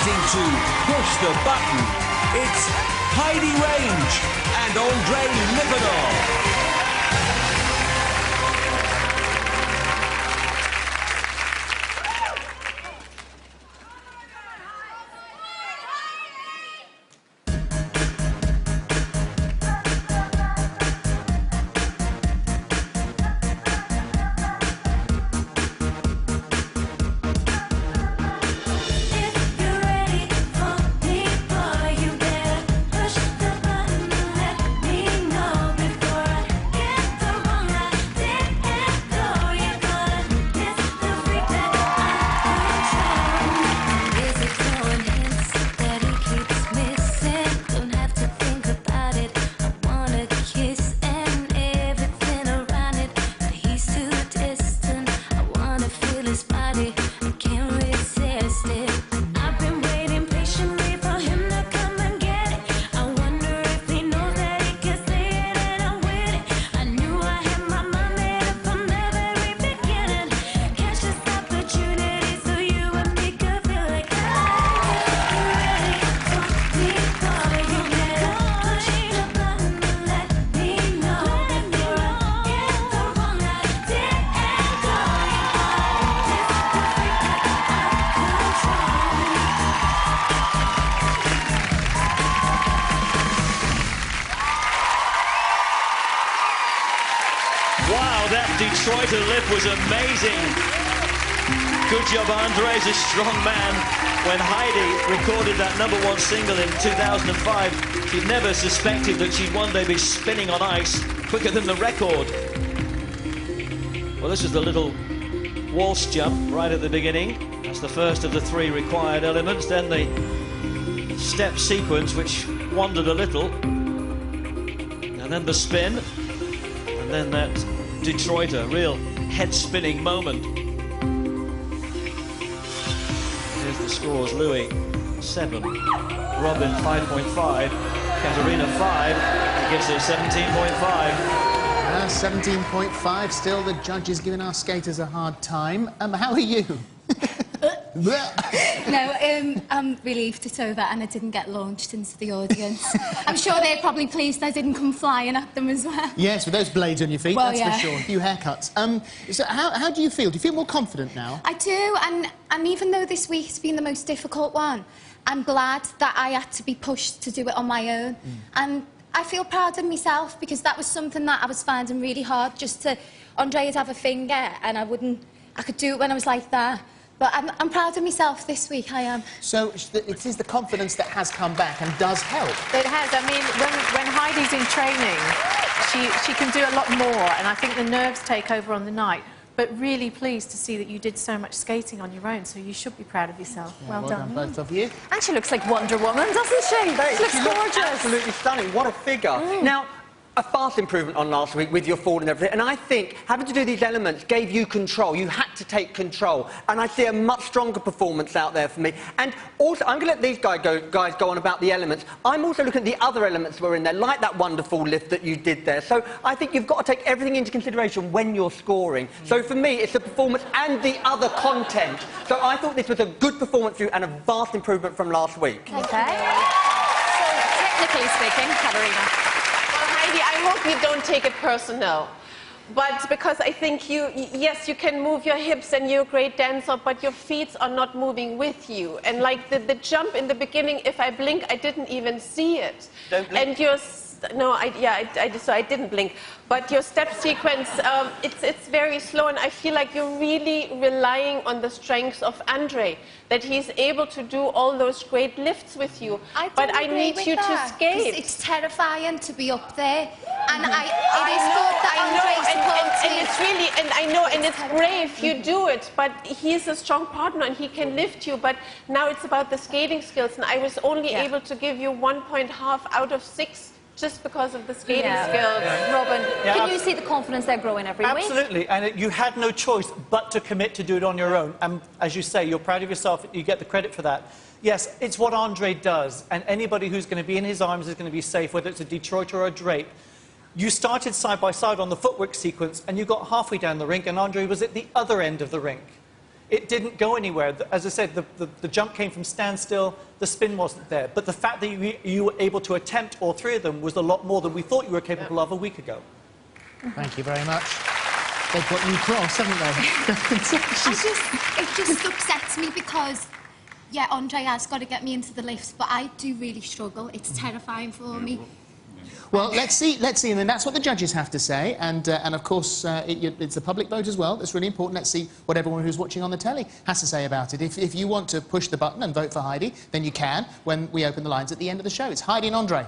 rising to push the button. It's Heidi and Andre Lipidoff. Wow, that Detroiter lift was amazing. Good job, Andre. He's a strong man. When Heidi recorded that #1 single in 2005, she'd never suspected that she'd one day be spinning on ice quicker than the record. Well, this is the little waltz jump right at the beginning. That's the first of the 3 required elements. Then the step sequence, which wandered a little. And then the spin. And then that Detroiter, real head-spinning moment. Here's the scores. Louis, 7. Robin, 5.5. Katerina, 5. That gives her 17.5. 17.5. Still, the judges giving our skaters a hard time. How are you? No, I'm relieved it's over and I didn't get launched into the audience. I'm sure they're probably pleased I didn't come flying at them as well. Yes, with those blades on your feet, well, that's yeah. for sure. A few haircuts. So how do you feel? Do you feel more confident now? I do, and even though this week has been the most difficult one, I'm glad that I had to be pushed to do it on my own. And I feel proud of myself because that was something that I was finding really hard, just to... Andre would have a finger and I could do it when I was like that. But I'm proud of myself this week, I am. So it is the confidence that has come back and does help. It has. I mean, when Heidi's in training, she can do a lot more, and I think the nerves take over on the night. But really pleased to see that you did so much skating on your own, so you should be proud of yourself. Yeah, well done, both of you. And she looks like Wonder Woman, doesn't she? She looks gorgeous. Absolutely stunning. What a figure. Now, a fast improvement on last week with your fall and everything, and I think having to do these elements gave you control. You had to take control, and I see a much stronger performance out there for me. And also, I'm going to let these guys go on about the elements. I'm also looking at the other elements that were in there, like that wonderful lift that you did there. So I think you've got to take everything into consideration when you're scoring. So for me, it's the performance and the other content. So I thought this was a good performance for you and a vast improvement from last week. Okay. So, technically speaking, Katerina. Heidi, I hope you don't take it personal, but because I think yes, you can move your hips and you're a great dancer, but your feet are not moving with you. And like the jump in the beginning, if I blink, I didn't even see it. Don't blink. And no, I didn't blink. But your step sequence, it's very slow, and I feel like you're really relying on the strengths of Andre, that he's able to do all those great lifts with you. But I need you to skate. It's terrifying to be up there, and it is good that Andre's supports me. And it's really, and I know, and it's brave, you do it, but he's a strong partner and he can lift you. But now it's about the skating skills, and I was only able to give you 1.5 out of 6. Just because of the skating skills. Robin, can you see the confidence they're growing every week? Absolutely, and you had no choice but to commit to do it on your own. And as you say, you're proud of yourself, you get the credit for that. Yes, it's what Andre does, and anybody who's going to be in his arms is going to be safe, whether it's a Detroit or a drape. You started side by side on the footwork sequence, and you got halfway down the rink, and Andre was at the other end of the rink. it didn't go anywhere. As I said, the jump came from standstill, the spin wasn't there. But the fact that you were able to attempt all three of them was a lot more than we thought you were capable of a week ago. Thank you very much. They've got you cross, haven't they? It just upsets me because, yeah, Andre has got to get me into the lifts, but I do really struggle. It's terrifying for me. Well, let's see, and then that's what the judges have to say, and of course it's the public vote as well. That's really important. Let's see what everyone who's watching on the telly has to say about it. If you want to push the button and vote for Heidi, then you can when we open the lines at the end of the show. It's Heidi and Andre.